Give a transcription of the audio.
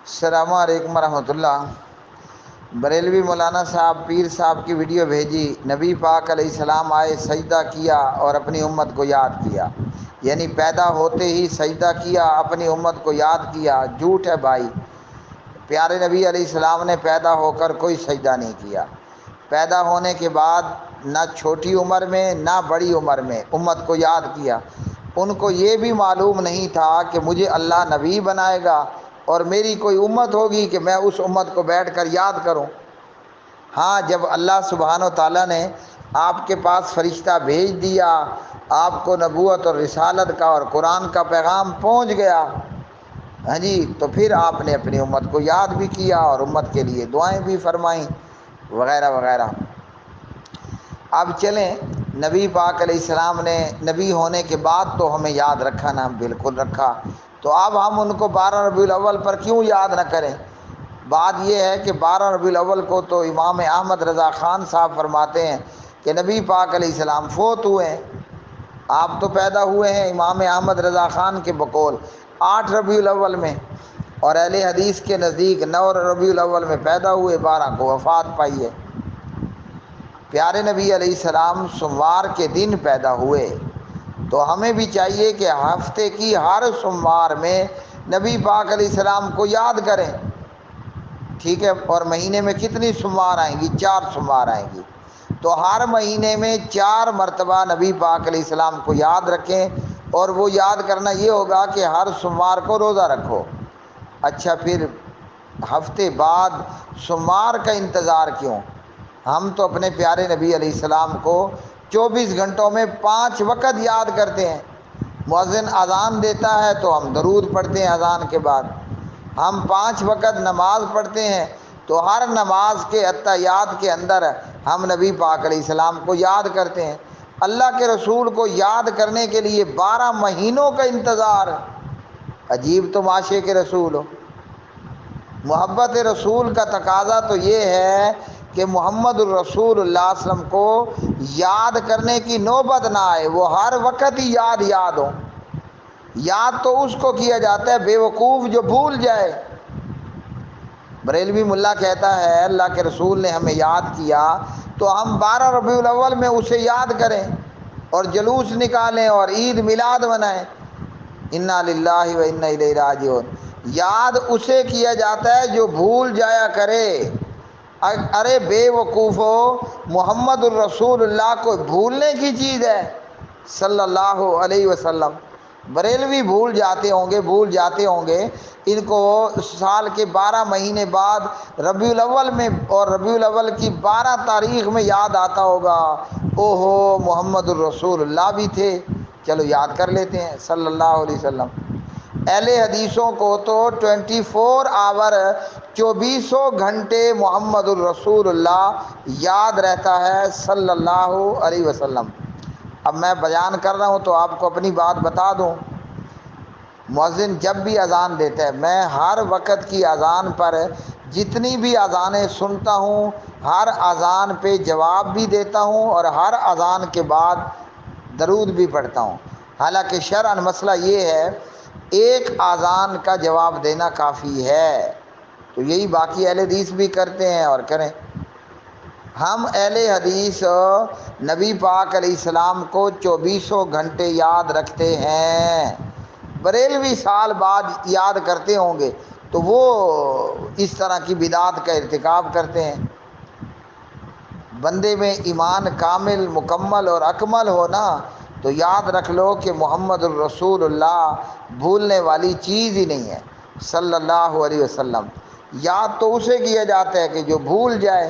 السلام علیکم ورحمۃ اللہ۔ بریلوی مولانا صاحب پیر صاحب کی ویڈیو بھیجی، نبی پاک علیہ السلام آئے، سجدہ کیا اور اپنی امت کو یاد کیا، یعنی پیدا ہوتے ہی سجدہ کیا، اپنی امت کو یاد کیا۔ جھوٹ ہے بھائی، پیارے نبی علیہ السلام نے پیدا ہو کر کوئی سجدہ نہیں کیا۔ پیدا ہونے کے بعد نہ چھوٹی عمر میں نہ بڑی عمر میں امت کو یاد کیا۔ ان کو یہ بھی معلوم نہیں تھا کہ مجھے اللہ نبی بنائے گا اور میری کوئی امت ہوگی کہ میں اس امت کو بیٹھ کر یاد کروں۔ ہاں، جب اللہ سبحانہ و تعالیٰ نے آپ کے پاس فرشتہ بھیج دیا، آپ کو نبوت اور رسالت کا اور قرآن کا پیغام پہنچ گیا، ہاں جی، تو پھر آپ نے اپنی امت کو یاد بھی کیا اور امت کے لیے دعائیں بھی فرمائیں وغیرہ وغیرہ۔ اب چلیں، نبی پاک علیہ السلام نے نبی ہونے کے بعد تو ہمیں یاد رکھا نا، بالکل رکھا، تو اب ہم ان کو 12 ربیع الاول پر کیوں یاد نہ کریں؟ بات یہ ہے کہ 12 ربیع الاول کو تو امام احمد رضا خان صاحب فرماتے ہیں کہ نبی پاک علیہ السلام فوت ہوئے ہیں، آپ تو پیدا ہوئے ہیں امام احمد رضا خان کے بقول 8 ربیع الاول میں، اور اہل حدیث کے نزدیک 9 ربیع الاول میں پیدا ہوئے، 12 کو وفات پائی ہے۔ پیارے نبی علیہ السلام سوموار کے دن پیدا ہوئے، تو ہمیں بھی چاہیے کہ ہفتے کی ہر سوموار میں نبی پاک علیہ السلام کو یاد کریں، ٹھیک ہے؟ اور مہینے میں کتنی سوموار آئیں گی؟ 4 سوموار آئیں گی، تو ہر مہینے میں 4 مرتبہ نبی پاک علیہ السلام کو یاد رکھیں، اور وہ یاد کرنا یہ ہوگا کہ ہر سوموار کو روزہ رکھو۔ اچھا، پھر ہفتے بعد سوموار کا انتظار کیوں؟ ہم تو اپنے پیارے نبی علیہ السلام کو 24 گھنٹوں میں 5 وقت یاد کرتے ہیں۔ مؤذن اذان دیتا ہے تو ہم درود پڑھتے ہیں اذان کے بعد، ہم 5 وقت نماز پڑھتے ہیں، تو ہر نماز کے اتحیات کے اندر ہم نبی پاک علیہ السلام کو یاد کرتے ہیں۔ اللہ کے رسول کو یاد کرنے کے لیے 12 مہینوں کا انتظار، عجیب تماشے کے رسول ہو۔ محبت رسول کا تقاضا تو یہ ہے کہ محمد الرسول اللہ صلی اللہ علیہ وسلم کو یاد کرنے کی نوبت نہ آئے، وہ ہر وقت ہی یاد ہو۔ یاد تو اس کو کیا جاتا ہے بے وقوف جو بھول جائے۔ بریلوی ملا کہتا ہے اللہ کے رسول نے ہمیں یاد کیا تو ہم 12 ربیع الاول میں اسے یاد کریں اور جلوس نکالیں اور عید میلاد منائیں۔ انا للہ و انا الیہ راجعون۔ یاد اسے کیا جاتا ہے جو بھول جایا کرے۔ ارے بے وقوفو، محمد الرسول اللہ کو بھولنے کی چیز ہے صلی اللہ علیہ وسلم۔ بریلوی بھول جاتے ہوں گے، ان کو سال کے 12 مہینے بعد ربیع الاول میں اور ربیع الاول کی 12 تاریخ میں یاد آتا ہوگا، اوہو محمد الرسول اللہ بھی تھے، چلو یاد کر لیتے ہیں صلی اللہ علیہ وسلم۔ اہل حدیثوں کو تو 24 آور 24 گھنٹے محمد الرسول اللہ یاد رہتا ہے صلی اللہ علیہ وسلم۔ اب میں بیان کر رہا ہوں تو آپ کو اپنی بات بتا دوں، مؤذن جب بھی اذان دیتا ہے، میں ہر وقت کی اذان پر جتنی بھی اذانیں سنتا ہوں، ہر اذان پہ جواب بھی دیتا ہوں اور ہر اذان کے بعد درود بھی پڑھتا ہوں۔ حالانکہ شرعاً مسئلہ یہ ہے ایک اذان کا جواب دینا کافی ہے، تو یہی باقی اہل حدیث بھی کرتے ہیں اور کریں۔ ہم اہل حدیث نبی پاک علیہ السلام کو 24 گھنٹے یاد رکھتے ہیں۔ بریلوی سال بعد یاد کرتے ہوں گے تو وہ اس طرح کی بدعت کا ارتکاب کرتے ہیں۔ بندے میں ایمان کامل، مکمل اور اکمل ہونا تو یاد رکھ لو کہ محمد الرسول اللہ بھولنے والی چیز ہی نہیں ہے صلی اللہ علیہ وسلم۔ یاد تو اسے کیا جاتا ہے کہ جو بھول جائے۔